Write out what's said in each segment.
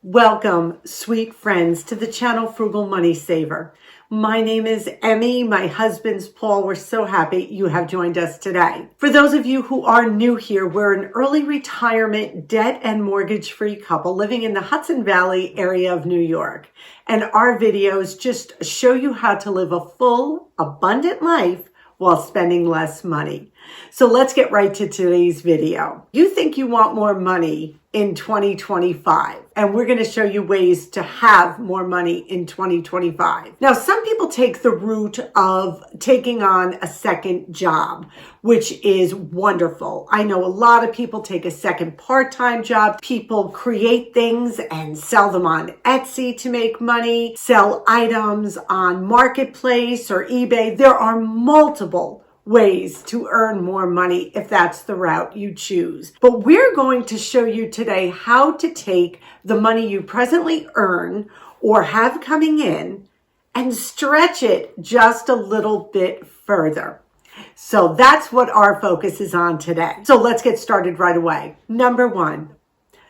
Welcome, sweet friends, to the channel Frugal Money Saver. My name is Emmy. My husband's Paul. We're so happy you have joined us today. For those of you who are new here, we're an early retirement, debt and mortgage-free couple living in the Hudson Valley area of New York. And our videos just show you how to live a full, abundant life while spending less money. So let's get right to today's video. You think you want more money in 2025, and we're going to show you ways to have more money in 2025. Now, some people take the route of taking on a second job, which is wonderful. I know a lot of people take a second part-time job. People create things and sell them on Etsy to make money, sell items on Marketplace or eBay. There are multiple ways to earn more money if that's the route you choose. But we're going to show you today how to take the money you presently earn or have coming in and stretch it just a little bit further. So that's what our focus is on today. So let's get started right away. Number one,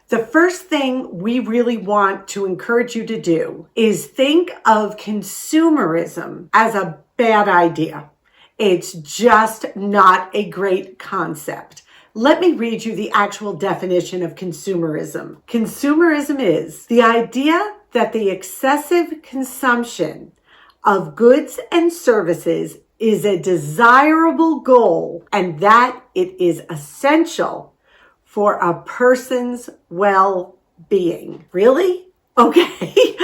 the first thing we really want to encourage you to do is think of consumerism as a bad idea. It's just not a great concept. Let me read you the actual definition of consumerism. Consumerism is the idea that the excessive consumption of goods and services is a desirable goal and that it is essential for a person's well-being. Really? Okay,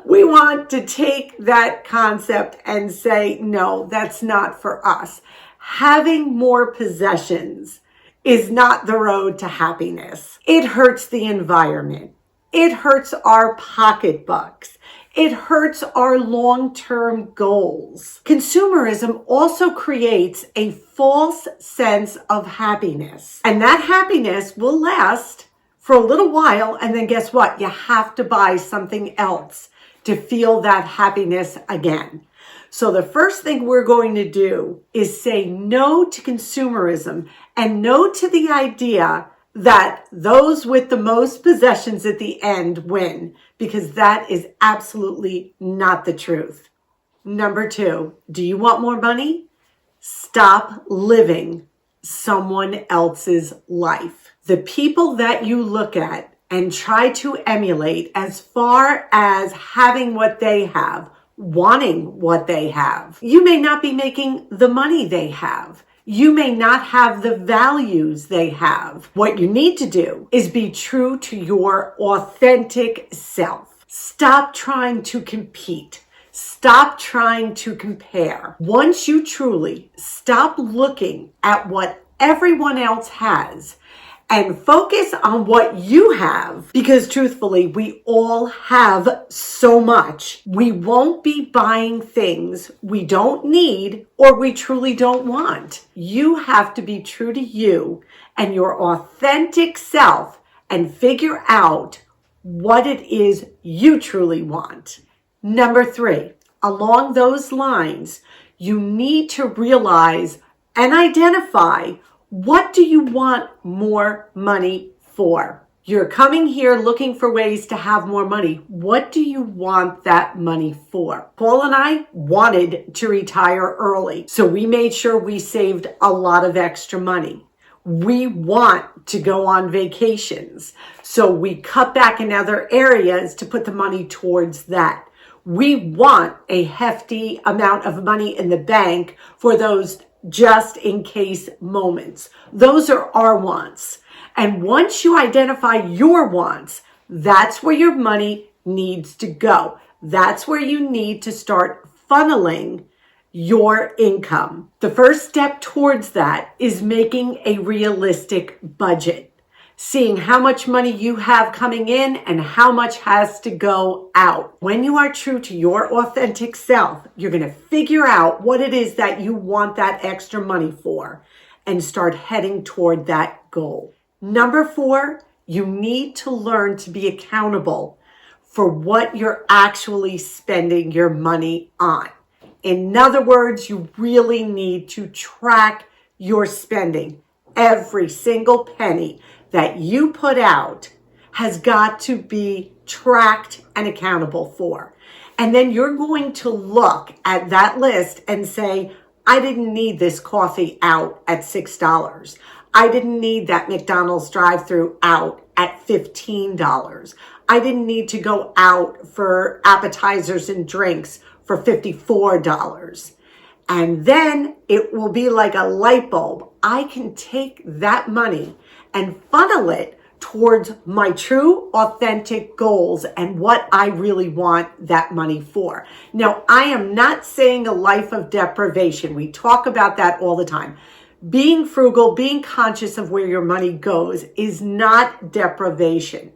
we want to take that concept and say, no, that's not for us. Having more possessions is not the road to happiness. It hurts the environment. It hurts our pocketbooks. It hurts our long-term goals. Consumerism also creates a false sense of happiness, and that happiness will last for a little while, and then guess what? You have to buy something else to feel that happiness again. So the first thing we're going to do is say no to consumerism and no to the idea that those with the most possessions at the end win, because that is absolutely not the truth. Number two, do you want more money? Stop living someone else's life. The people that you look at and try to emulate as far as having what they have, wanting what they have, you may not be making the money they have. You may not have the values they have. What you need to do is be true to your authentic self. Stop trying to compete. Stop trying to compare. Once you truly stop looking at what everyone else has and focus on what you have, because truthfully, we all have so much. We won't be buying things we don't need or we truly don't want. You have to be true to you and your authentic self and figure out what it is you truly want. Number three, along those lines, you need to realize and identify, what do you want more money for? You're coming here looking for ways to have more money. What do you want that money for? Paul and I wanted to retire early, so we made sure we saved a lot of extra money. We want to go on vacations, so we cut back in other areas to put the money towards that. We want a hefty amount of money in the bank for those just in case moments. Those are our wants. And once you identify your wants, that's where your money needs to go. That's where you need to start funneling your income. The first step towards that is making a realistic budget. Seeing how much money you have coming in and how much has to go out. When you are true to your authentic self, you're going to figure out what it is that you want that extra money for and start heading toward that goal. Number four, you need to learn to be accountable for what you're actually spending your money on. In other words, you really need to track your spending. Every single penny that you put out, has got to be tracked and accountable for. And then you're going to look at that list and say, I didn't need this coffee out at $6. I didn't need that McDonald's drive-through out at $15. I didn't need to go out for appetizers and drinks for $54. And then it will be like a light bulb. I can take that money and funnel it towards my true, authentic goals and what I really want that money for. Now, I am not saying a life of deprivation. We talk about that all the time. Being frugal, being conscious of where your money goes is not deprivation.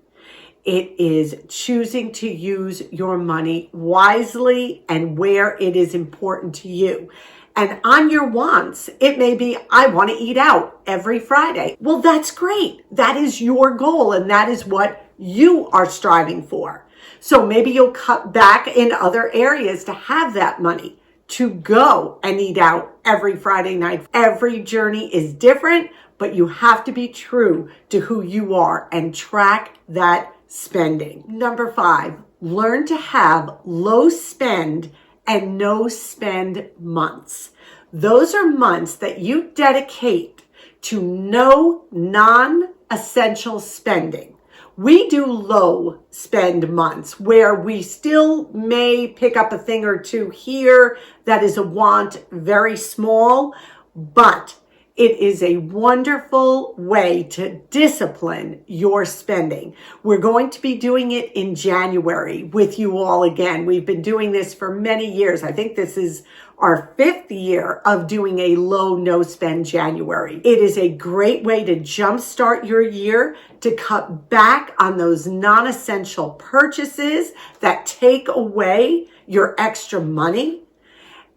It is choosing to use your money wisely and where it is important to you. And on your wants, it may be, I want to eat out every Friday. Well, that's great. That is your goal, and that is what you are striving for. So maybe you'll cut back in other areas to have that money to go and eat out every Friday night. Every journey is different, but you have to be true to who you are and track that spending. Number 5, learn to have low spend and no spend months. Those are months that you dedicate to no non-essential spending. We do low spend months where we still may pick up a thing or two here that is a want, very small, but it is a wonderful way to discipline your spending. We're going to be doing it in January with you all again. We've been doing this for many years. I think this is our 5th year of doing a low no spend January. It is a great way to jumpstart your year, to cut back on those non-essential purchases that take away your extra money.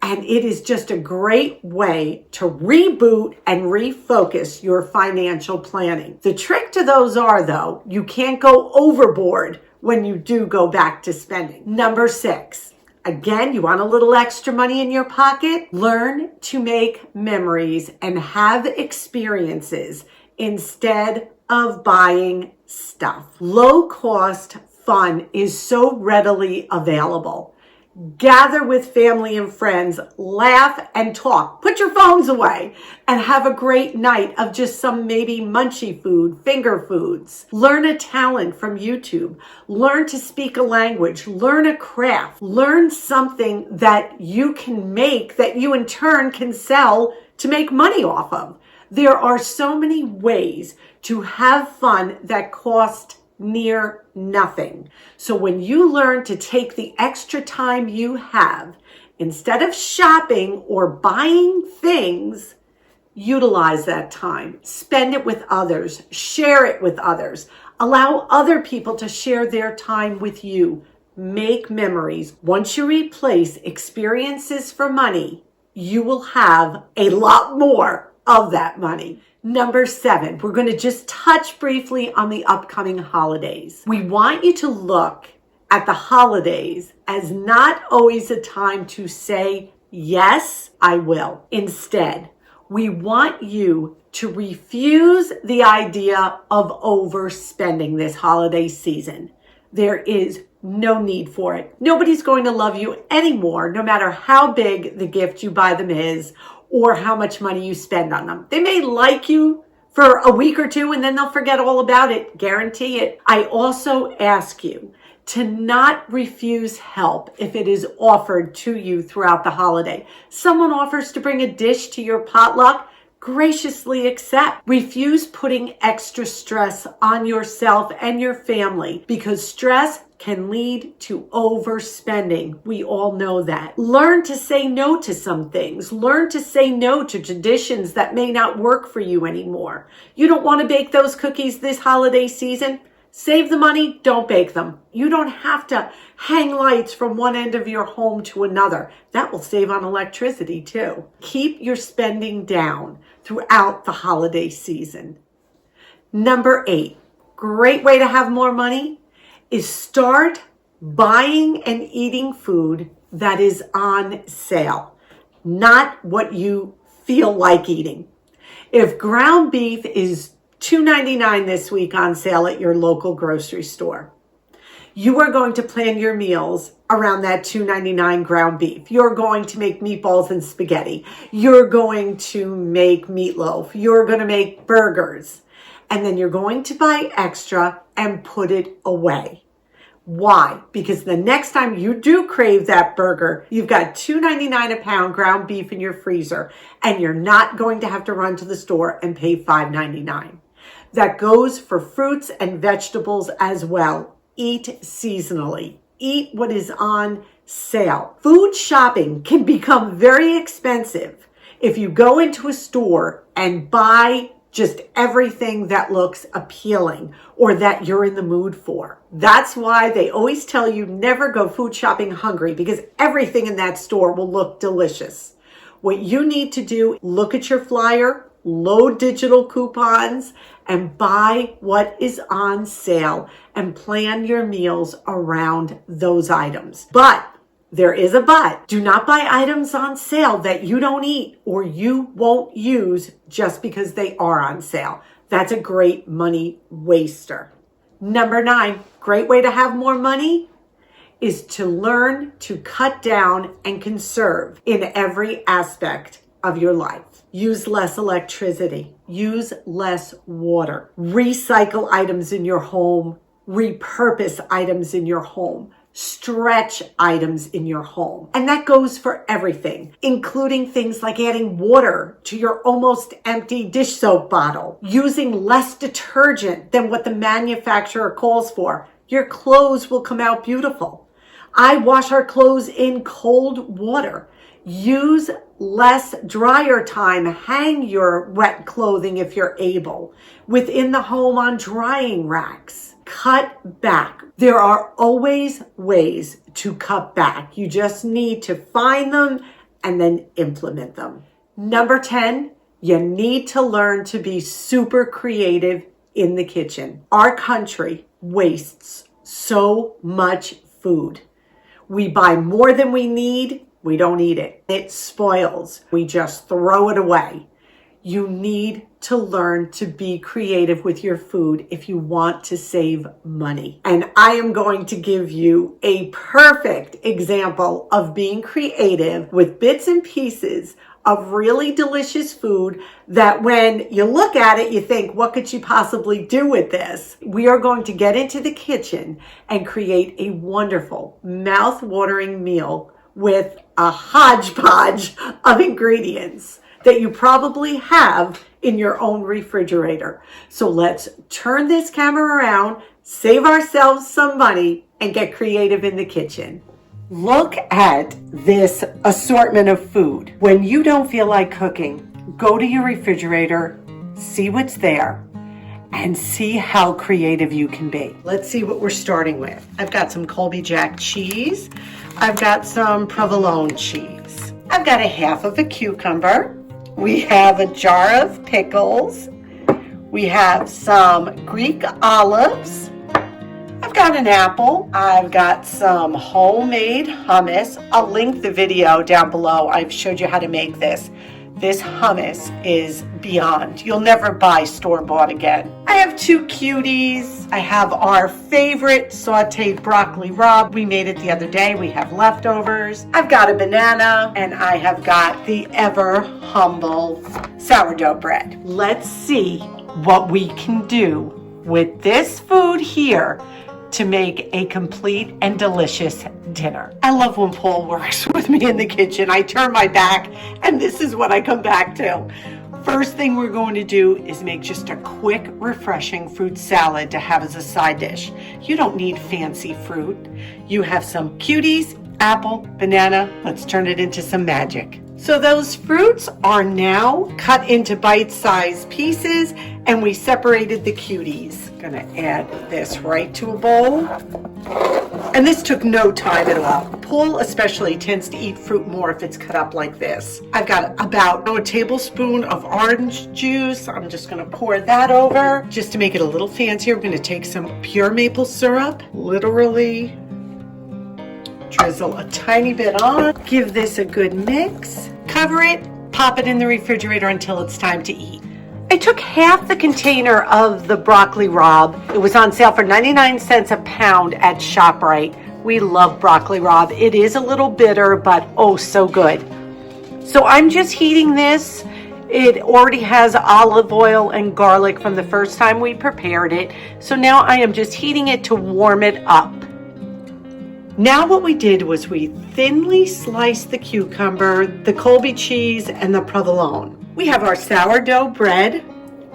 And it is just a great way to reboot and refocus your financial planning. The trick to those are, though, you can't go overboard when you do go back to spending. Number 6, again, you want a little extra money in your pocket? Learn to make memories and have experiences instead of buying stuff. Low cost fun is so readily available. Gather with family and friends, laugh and talk. Put your phones away and have a great night of just some maybe munchy food, finger foods. Learn a talent from YouTube. Learn to speak a language. Learn a craft. Learn something that you can make that you in turn can sell to make money off of. There are so many ways to have fun that cost near nothing. So when you learn to take the extra time you have, instead of shopping or buying things, utilize that time. Spend it with others. Share it with others. Allow other people to share their time with you. Make memories. Once you replace experiences for money, you will have a lot more of that money. Number 7, we're going to just touch briefly on the upcoming holidays. We want you to look at the holidays as not always a time to say, yes, I will. Instead, we want you to refuse the idea of overspending this holiday season. There is no need for it. Nobody's going to love you anymore, no matter how big the gift you buy them is or how much money you spend on them. They may like you for a week or two and then they'll forget all about it. Guarantee it. I also ask you to not refuse help if it is offered to you throughout the holiday. Someone offers to bring a dish to your potluck, graciously accept. Refuse putting extra stress on yourself and your family because stress can lead to overspending. We all know that. Learn to say no to some things. Learn to say no to traditions that may not work for you anymore. You don't want to bake those cookies this holiday season? Save the money, don't bake them. You don't have to hang lights from one end of your home to another. That will save on electricity too. Keep your spending down throughout the holiday season. Number 8, great way to have more money is start buying and eating food that is on sale, not what you feel like eating. If ground beef is $2.99 this week on sale at your local grocery store. You are going to plan your meals around that $2.99 ground beef. You're going to make meatballs and spaghetti. You're going to make meatloaf. You're going to make burgers. And then you're going to buy extra and put it away. Why? Because the next time you do crave that burger, you've got $2.99 a pound ground beef in your freezer, and you're not going to have to run to the store and pay $5.99. That goes for fruits and vegetables as well. Eat seasonally. Eat what is on sale. Food shopping can become very expensive if you go into a store and buy just everything that looks appealing or that you're in the mood for. That's why they always tell you never go food shopping hungry, because everything in that store will look delicious. What you need to do, look at your flyer, load digital coupons, and buy what is on sale and plan your meals around those items. But there is a but. Do not buy items on sale that you don't eat or you won't use just because they are on sale. That's a great money waster. Number 9, great way to have more money is to learn to cut down and conserve in every aspect of your life. Use less electricity. Use less water. Recycle items in your home. Repurpose items in your home. Stretch items in your home. And that goes for everything, including things like adding water to your almost empty dish soap bottle, using less detergent than what the manufacturer calls for. Your clothes will come out beautiful. I wash our clothes in cold water. Use less dryer time. Hang your wet clothing if you're able within the home on drying racks. Cut back. There are always ways to cut back. You just need to find them and then implement them. Number 10, you need to learn to be super creative in the kitchen. Our country wastes so much food. We buy more than we need. We don't eat it. It spoils. We just throw it away. You need to learn to be creative with your food if you want to save money. And I am going to give you a perfect example of being creative with bits and pieces of really delicious food that when you look at it, you think, what could you possibly do with this? We are going to get into the kitchen and create a wonderful, mouth-watering meal with a hodgepodge of ingredients that you probably have in your own refrigerator. So let's turn this camera around, save ourselves some money, and get creative in the kitchen. Look at this assortment of food. When you don't feel like cooking, go to your refrigerator, see what's there, and see how creative you can be. Let's see what we're starting with. I've got some Colby Jack cheese. I've got some provolone cheese. I've got a half of a cucumber. We have a jar of pickles. We have some Greek olives. I've got an apple. I've got some homemade hummus. I'll link the video down below. I've showed you how to make this. This hummus is beyond. You'll never buy store-bought again. I have 2 cuties. I have our favorite sauteed broccoli rabe. We made it the other day. We have leftovers. I've got a banana, and I have got the ever humble sourdough bread. Let's see what we can do with this food here to make a complete and delicious dinner. I love when Paul works with me in the kitchen. I turn my back and this is what I come back to. First thing we're going to do is make just a quick, refreshing fruit salad to have as a side dish. You don't need fancy fruit. You have some cuties, apple, banana. Let's turn it into some magic. So those fruits are now cut into bite-sized pieces, and we separated the cuties. Gonna add this right to a bowl. And this took no time at all. Paul especially tends to eat fruit more if it's cut up like this. I've got about a tablespoon of orange juice. I'm just gonna pour that over. Just to make it a little fancier, we're gonna take some pure maple syrup, literally drizzle a tiny bit on. Give this a good mix. Cover it, pop it in the refrigerator until it's time to eat. I took half the container of the broccoli rabe. It was on sale for 99 cents a pound at ShopRite. We love broccoli rabe. It is a little bitter, but oh, so good. So I'm just heating this. It already has olive oil and garlic from the first time we prepared it. So now I am just heating it to warm it up. Now what we did was we thinly sliced the cucumber, the Colby cheese, and the provolone. We have our sourdough bread.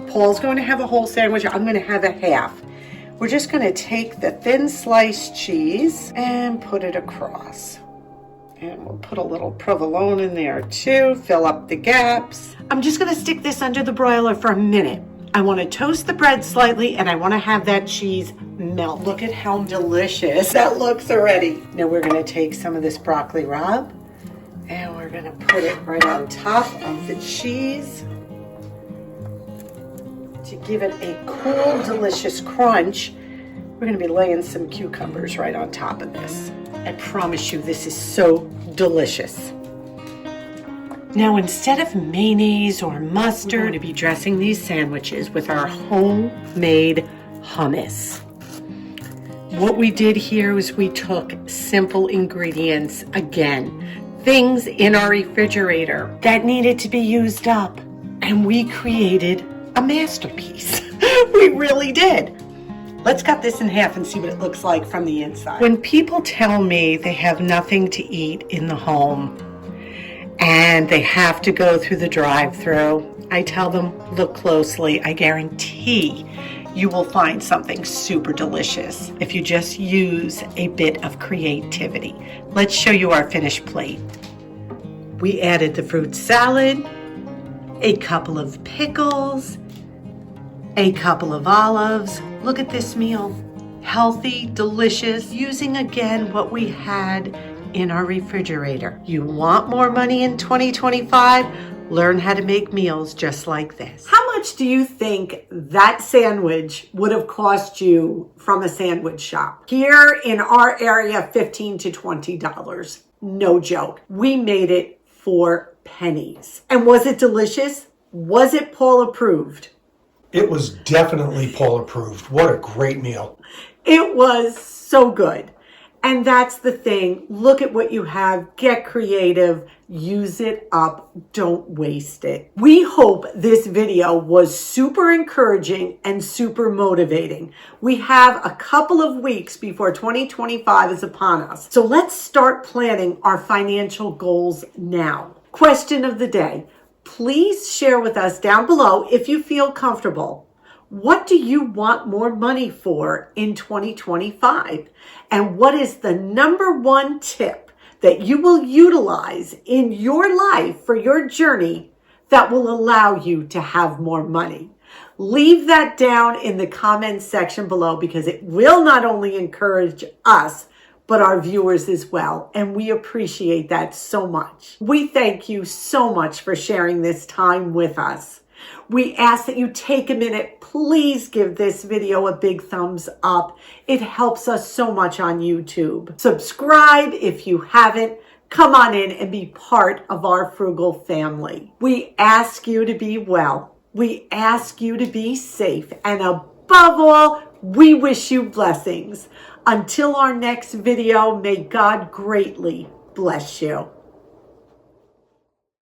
Paul's going to have a whole sandwich. I'm going to have a half. We're just going to take the thin sliced cheese and put it across. And we'll put a little provolone in there too, fill up the gaps. I'm just going to stick this under the broiler for a minute. I want to toast the bread slightly and I want to have that cheese melt. Look at how delicious that looks already. Now we're going to take some of this broccoli rabe and we're going to put it right on top of the cheese to give it a cool, delicious crunch. We're going to be laying some cucumbers right on top of this. I promise you this is so delicious. Now instead of mayonnaise or mustard, we're going to be dressing these sandwiches with our homemade hummus. What we did here was we took simple ingredients again, things in our refrigerator that needed to be used up, and we created a masterpiece. We really did. Let's cut this in half and see what it looks like from the inside. When people tell me they have nothing to eat in the home and they have to go through the drive-thru, I tell them, look closely. I guarantee you will find something super delicious if you just use a bit of creativity. Let's show you our finished plate. We added the fruit salad, a couple of pickles, a couple of olives. Look at this meal. Healthy, delicious, using again what we had in our refrigerator. You want more money in 2025? Learn how to make meals just like this. How much do you think that sandwich would have cost you from a sandwich shop? Here in our area, $15 to $20. No joke. We made it for pennies. And was it delicious? Was it Paul approved? It was definitely Paul approved. What a great meal. It was so good. And that's the thing. Look at what you have. Get creative. Use it up. Don't waste it. We hope this video was super encouraging and super motivating. We have a couple of weeks before 2025 is upon us. So let's start planning our financial goals now. Question of the day. Please share with us down below if you feel comfortable. What do you want more money for in 2025? And what is the number one tip that you will utilize in your life for your journey that will allow you to have more money? Leave that down in the comments section below because it will not only encourage us, but our viewers as well. And we appreciate that so much. We thank you so much for sharing this time with us. We ask that you take a minute. Please give this video a big thumbs up. It helps us so much on YouTube. Subscribe if you haven't. Come on in and be part of our frugal family. We ask you to be well. We ask you to be safe. And above all, we wish you blessings. Until our next video, may God greatly bless you.